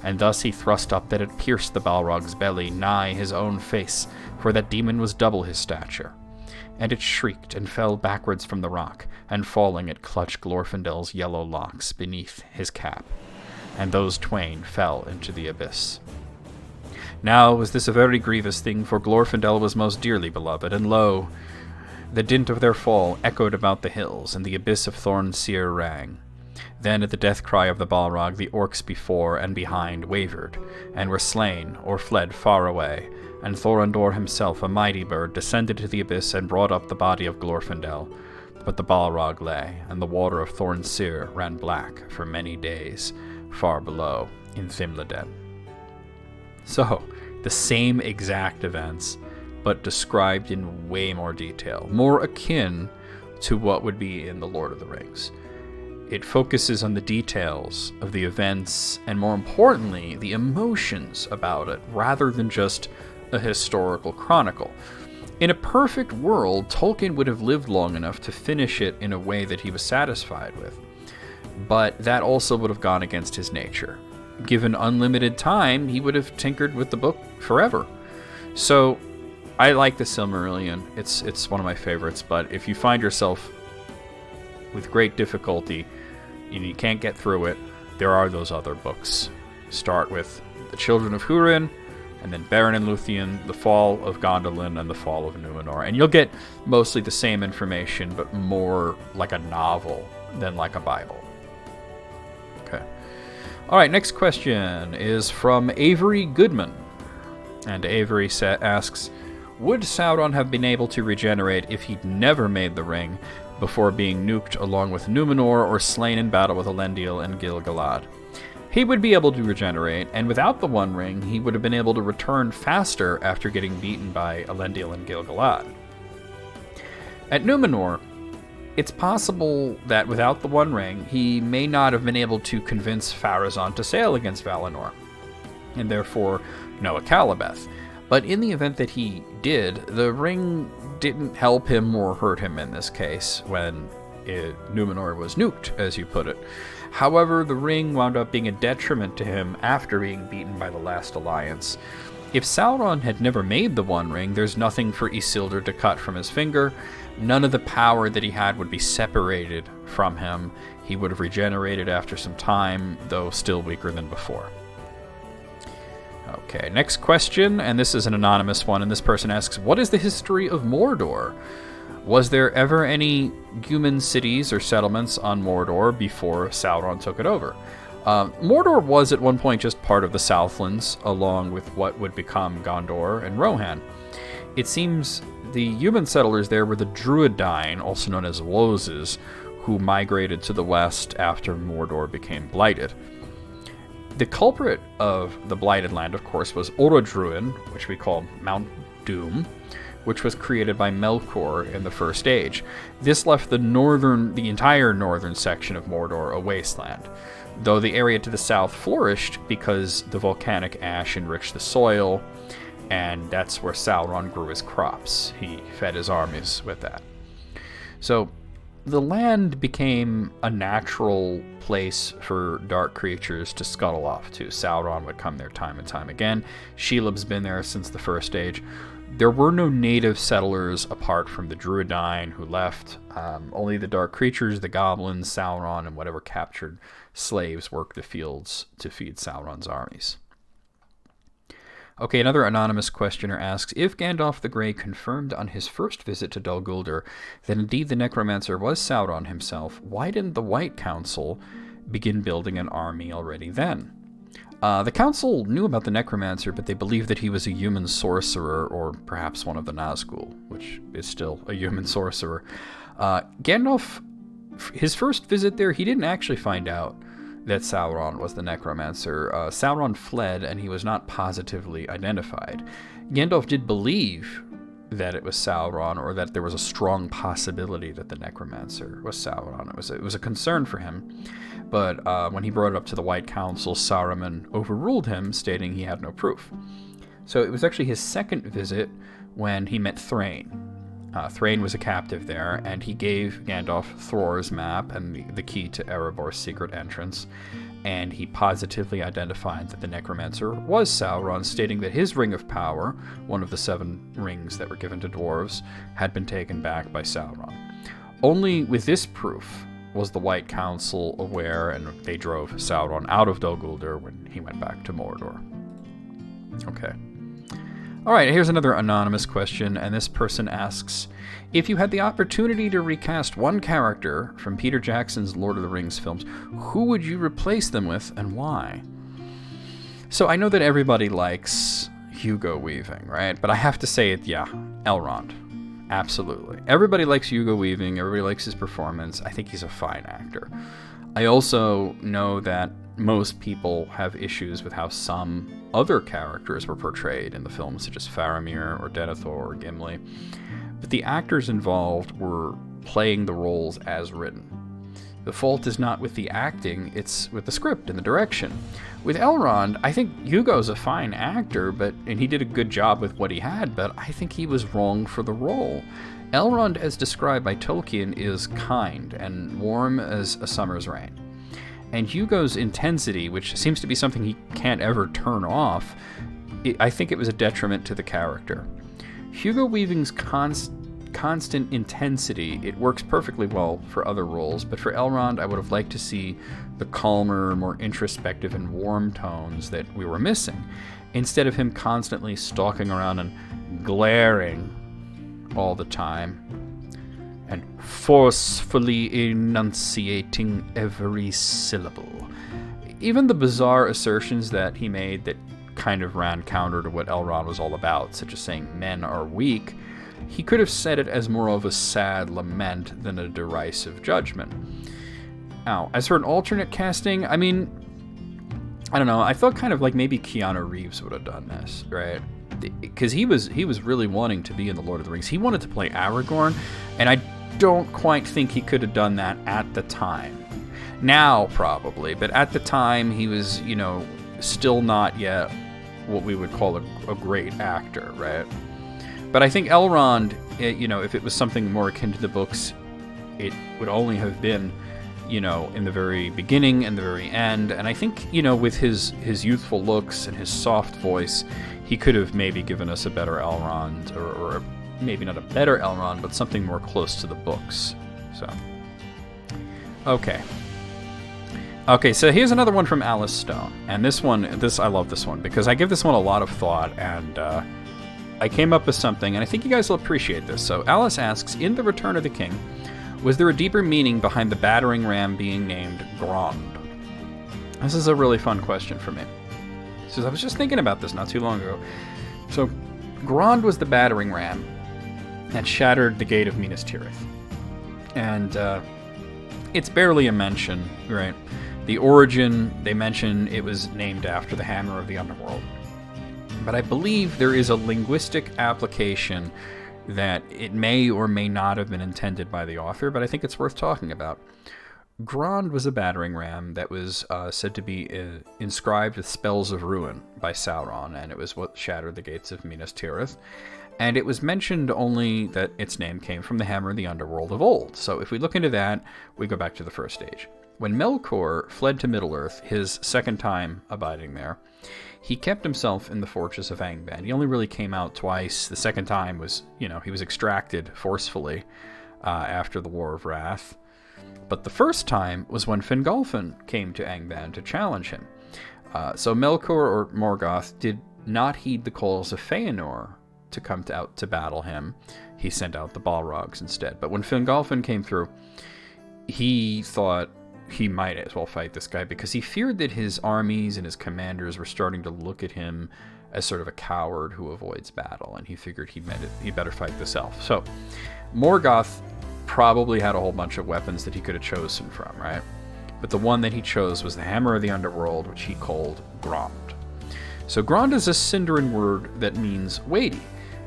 and thus he thrust up that it pierced the Balrog's belly, nigh his own face, for that demon was double his stature. And it shrieked and fell backwards from the rock, and falling it clutched Glorfindel's yellow locks beneath his cap, and those twain fell into the abyss. Now was this a very grievous thing, for Glorfindel was most dearly beloved, and lo, the dint of their fall echoed about the hills, and the abyss of Thornseer rang. Then at the death cry of the Balrog, the orcs before and behind wavered, and were slain or fled far away, and Thorondor himself, a mighty bird, descended to the abyss and brought up the body of Glorfindel. But the Balrog lay, and the water of Thornseer ran black for many days, far below in Thimladen. So, the same exact events, but described in way more detail, more akin to what would be in The Lord of the Rings. It focuses on the details of the events, and more importantly, the emotions about it, rather than just a historical chronicle. In a perfect world, Tolkien would have lived long enough to finish it in a way that he was satisfied with. But that also would have gone against his nature. Given unlimited time, he would have tinkered with the book forever. So, I like the Silmarillion. It's one of my favorites, but if you find yourself with great difficulty and you can't get through it, there are those other books. Start with The Children of Húrin, and then Beren and Luthien, The Fall of Gondolin, and The Fall of Numenor. And you'll get mostly the same information, but more like a novel than like a Bible. Okay. All right, next question is from Avery Goodman. And Avery asks, would Sauron have been able to regenerate if he'd never made the ring before being nuked along with Numenor or slain in battle with Elendil and Gil-galad? He would be able to regenerate, and without the One Ring, he would have been able to return faster after getting beaten by Elendil and Gil-galad. At Numenor, it's possible that without the One Ring, he may not have been able to convince Pharazôn to sail against Valinor, and therefore Noah Calibeth. But in the event that he did, the ring didn't help him or hurt him in this case when Númenor was nuked, as you put it. However, the ring wound up being a detriment to him after being beaten by the last alliance. If Sauron had never made the One Ring, there's nothing for Isildur to cut from his finger. None of the power that he had would be separated from him. He would have regenerated after some time, though still weaker than before. Okay, next question, and this is an anonymous one, and this person asks, what is the history of Mordor? Was there ever any human cities or settlements on Mordor before Sauron took it over? Mordor was at one point just part of the Southlands, along with what would become Gondor and Rohan. It seems the human settlers there were the Druidine, also known as Woses, who migrated to the west after Mordor became blighted. The culprit of the blighted land, of course, was Orodruin, which we call Mount Doom, which was created by Melkor in the First Age. This left the entire northern section of Mordor a wasteland, though the area to the south flourished because the volcanic ash enriched the soil, and that's where Sauron grew his crops. He fed his armies with that. So the land became a natural place for dark creatures to scuttle off to. Sauron would come there time and time again. Shelob's been there since the First Age. There were no native settlers apart from the Druidine who left. Only the dark creatures, the goblins, Sauron, and whatever captured slaves worked the fields to feed Sauron's armies. Okay, another anonymous questioner asks, if Gandalf the Grey confirmed on his first visit to Dol Guldur that indeed the Necromancer was Sauron himself, why didn't the White Council begin building an army already then? The Council knew about the Necromancer, but they believed that he was a human sorcerer, or perhaps one of the Nazgul, which is still a human sorcerer. Gandalf, his first visit there, he didn't actually find out that Sauron was the Necromancer. Sauron fled, and he was not positively identified. Gandalf did believe that it was Sauron, or that there was a strong possibility that the Necromancer was Sauron. It was a concern for him, but when he brought it up to the White Council, Saruman overruled him, stating he had no proof. So it was actually his second visit when he met Thrain. Thrain was a captive there, and he gave Gandalf Thror's map and the key to Erebor's secret entrance, and he positively identified that the Necromancer was Sauron, stating that his Ring of Power, one of the 7 rings that were given to dwarves, had been taken back by Sauron. Only with this proof was the White Council aware, and they drove Sauron out of Dol Guldur when he went back to Mordor. Okay. Alright, here's another anonymous question, and this person asks, if you had the opportunity to recast one character from Peter Jackson's Lord of the Rings films, who would you replace them with, and why? So I know that everybody likes Hugo Weaving, right? But I have to say it, yeah, Elrond. Absolutely. Everybody likes Hugo Weaving, everybody likes his performance. I think he's a fine actor. I also know that most people have issues with how some other characters were portrayed in the films, such as Faramir or Denethor or Gimli. But the actors involved were playing the roles as written. The fault is not with the acting, it's with the script and the direction. With Elrond, I think Hugo's a fine actor, and he did a good job with what he had, but I think he was wrong for the role. Elrond, as described by Tolkien, is kind and warm as a summer's rain. And Hugo's intensity, which seems to be something he can't ever turn off, I think it was a detriment to the character. Hugo Weaving's constant intensity, it works perfectly well for other roles, but for Elrond, I would have liked to see the calmer, more introspective and warm tones that we were missing, instead of him constantly stalking around and glaring all the time and forcefully enunciating every syllable. Even the bizarre assertions that he made that kind of ran counter to what Elrond was all about, such as saying men are weak, he could have said it as more of a sad lament than a derisive judgment. Now, as for an alternate casting, I mean, I don't know, I felt kind of like maybe Keanu Reeves would have done this, right? Because he was really wanting to be in the Lord of the Rings. He wanted to play Aragorn, and don't quite think he could have done that at the time. Now, probably, but at the time, he was, still not yet what we would call a great actor, right? But I think Elrond, if it was something more akin to the books, it would only have been, in the very beginning and the very end. And I think, with his youthful looks and his soft voice, he could have maybe given us a better Elrond, or maybe not a better Elrond, but something more close to the books. So, Okay, so here's another one from Alice Stone. And I love this one, because I give this one a lot of thought, and I came up with something, and I think you guys will appreciate this. So Alice asks, in The Return of the King, was there a deeper meaning behind the battering ram being named Grond? This is a really fun question for me. So I was just thinking about this not too long ago. So Grond was the battering ram that shattered the gate of Minas Tirith. And it's barely a mention, right? The origin, they mention it was named after the Hammer of the Underworld. But I believe there is a linguistic application that it may or may not have been intended by the author, but I think it's worth talking about. Grond was a battering ram that was said to be inscribed with spells of ruin by Sauron, and it was what shattered the gates of Minas Tirith. And it was mentioned only that its name came from the Hammer of the Underworld of old. So if we look into that, we go back to the first age. When Melkor fled to Middle-earth, his second time abiding there, he kept himself in the fortress of Angband. He only really came out twice. The second time was, he was extracted forcefully after the War of Wrath. But the first time was when Fingolfin came to Angband to challenge him. So Melkor, or Morgoth, did not heed the calls of Feanor to come out to battle him. He sent out the Balrogs instead. But when Fingolfin came through, he thought he might as well fight this guy, because he feared that his armies and his commanders were starting to look at him as sort of a coward who avoids battle, and he figured he better fight this elf. So Morgoth probably had a whole bunch of weapons that he could have chosen from, right? But the one that he chose was the Hammer of the Underworld, which he called Grond. So Grond is a Sindarin word that means weighty,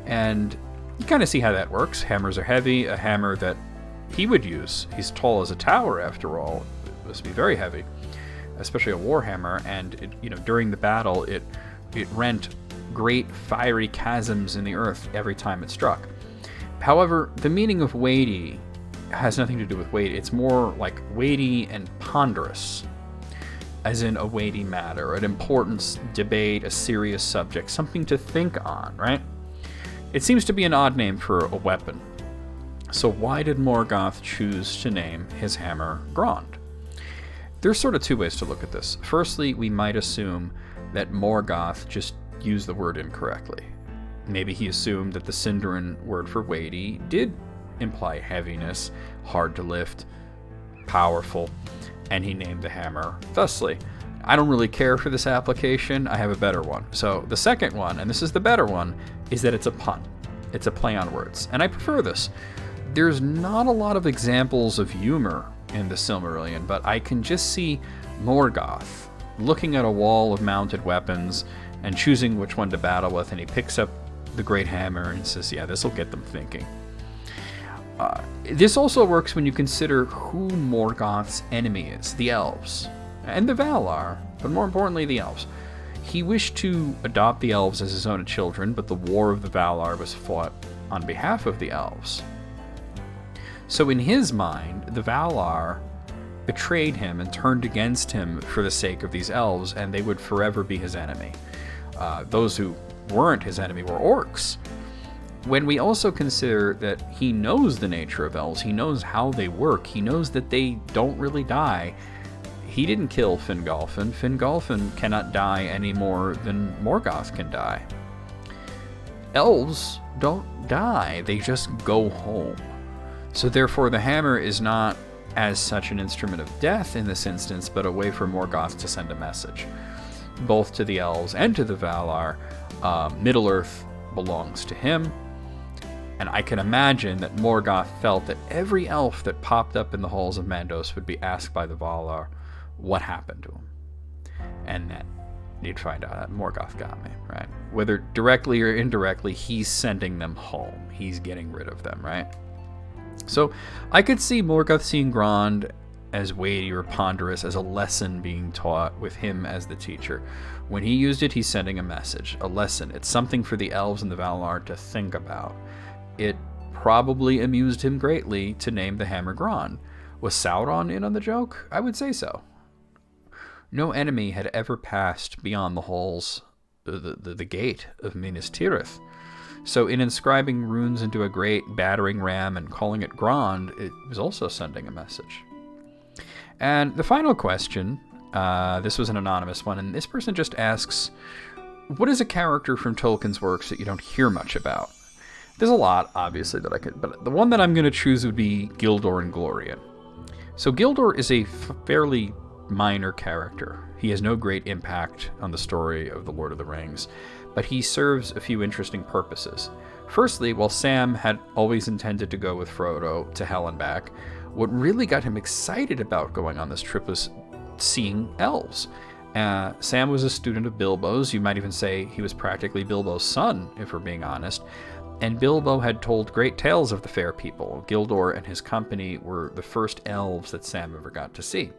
and you kind of see how that works. Hammers are heavy. A hammer that he would use, he's tall as a tower after all, it must be very heavy, especially a warhammer, and during the battle it rent great fiery chasms in the earth every time it struck. However, the meaning of weighty has nothing to do with weight. It's more like weighty and ponderous, as in a weighty matter, an important debate, a serious subject, something to think on, right? It seems to be an odd name for a weapon. So why did Morgoth choose to name his hammer Grond? There's sort of two ways to look at this. Firstly, we might assume that Morgoth just used the word incorrectly. Maybe he assumed that the Sindarin word for weighty did imply heaviness, hard to lift, powerful, and he named the hammer thusly. I don't really care for this application. I have a better one. So the second one, and this is the better one, is that it's a pun. It's a play on words, and I prefer this. There's not a lot of examples of humor in the Silmarillion, but I can just see Morgoth looking at a wall of mounted weapons and choosing which one to battle with, and he picks up the great hammer and says, yeah, this will get them thinking. This also works when you consider who Morgoth's enemy is, the elves, and the Valar, but more importantly, the elves. He wished to adopt the elves as his own children, but the War of the Valar was fought on behalf of the elves. So in his mind, the Valar betrayed him and turned against him for the sake of these elves, and they would forever be his enemy. Those who weren't his enemy were orcs. When we also consider that he knows the nature of elves, he knows how they work, he knows that they don't really die. He didn't kill Fingolfin. Fingolfin cannot die any more than Morgoth can die. Elves don't die, they just go home. So therefore the hammer is not as such an instrument of death in this instance, but a way for Morgoth to send a message, both to the elves and to the Valar. Middle-earth belongs to him, and I can imagine that Morgoth felt that every elf that popped up in the halls of Mandos would be asked by the Valar what happened to him, and then you'd find out that Morgoth got me, right? Whether directly or indirectly, he's sending them home. He's getting rid of them, right? So I could see Morgoth seeing Grond as weighty or ponderous, as a lesson being taught with him as the teacher. When he used it, he's sending a message, a lesson. It's something for the elves and the Valar to think about. It probably amused him greatly to name the hammer Grond. Was Sauron in on the joke? I would say so. No enemy had ever passed beyond the halls, the gate of Minas Tirith. So in inscribing runes into a great battering ram and calling it Grond, it was also sending a message. And the final question, this was an anonymous one, and this person just asks, what is a character from Tolkien's works that you don't hear much about? There's a lot, obviously, that I could, but the one that I'm going to choose would be Gildor and Glorian. So Gildor is a fairly minor character. He has no great impact on the story of The Lord of the Rings, but he serves a few interesting purposes. Firstly, while Sam had always intended to go with Frodo to Hell and back, what really got him excited about going on this trip was seeing elves. Sam was a student of Bilbo's. You might even say he was practically Bilbo's son, if we're being honest. And Bilbo had told great tales of the fair people. Gildor and his company were the first elves that Sam ever got to see.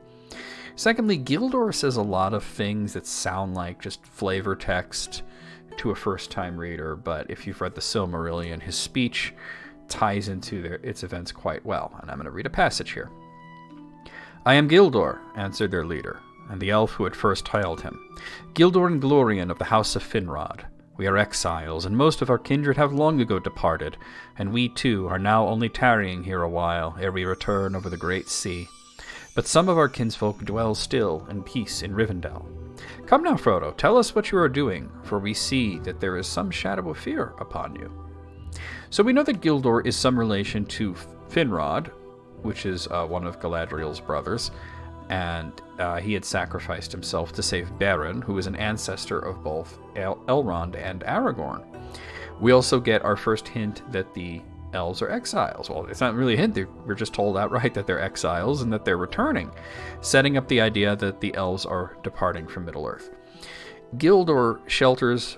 Secondly, Gildor says a lot of things that sound like just flavor text to a first-time reader, but if you've read the Silmarillion, his speech ties into its events quite well, and I'm going to read a passage here. I am Gildor, answered their leader, and the elf who had first hailed him. Gildor and Glorian of the house of Finrod. We are exiles, and most of our kindred have long ago departed, and we too are now only tarrying here a while, ere we return over the great sea. But some of our kinsfolk dwell still in peace in Rivendell. Come now, Frodo, tell us what you are doing, for we see that there is some shadow of fear upon you. So we know that Gildor is some relation to Finrod, which is one of Galadriel's brothers, and he had sacrificed himself to save Beren, who is an ancestor of both Elrond and Aragorn. We also get our first hint that the elves are exiles. Well, it's not really a hint. We're just told outright that they're exiles and that they're returning, setting up the idea that the elves are departing from Middle-earth. Gildor shelters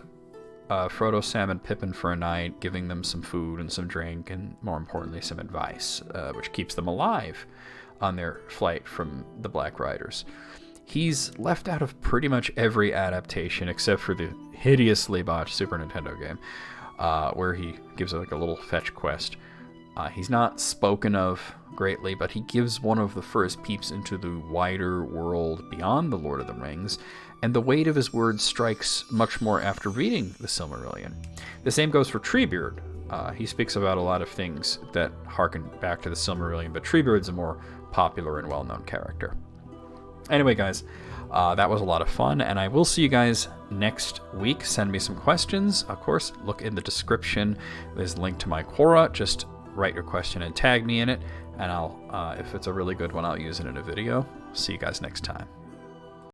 Frodo, Sam, and Pippin for a night, giving them some food and some drink, and more importantly, some advice, which keeps them alive on their flight from the Black Riders. He's left out of pretty much every adaptation except for the hideously botched Super Nintendo game, where he gives like a little fetch quest. He's not spoken of greatly, but he gives one of the first peeps into the wider world beyond the Lord of the Rings, and the weight of his words strikes much more after reading the Silmarillion. The same goes for Treebeard. He speaks about a lot of things that harken back to the Silmarillion, but Treebeard's a more popular and well-known character. Anyway, guys, that was a lot of fun, and I will see you guys next week. Send me some questions. Of course, look in the description. There's a link to my Quora. Just write your question and tag me in it, and I'll, if it's a really good one, I'll use it in a video. See you guys next time.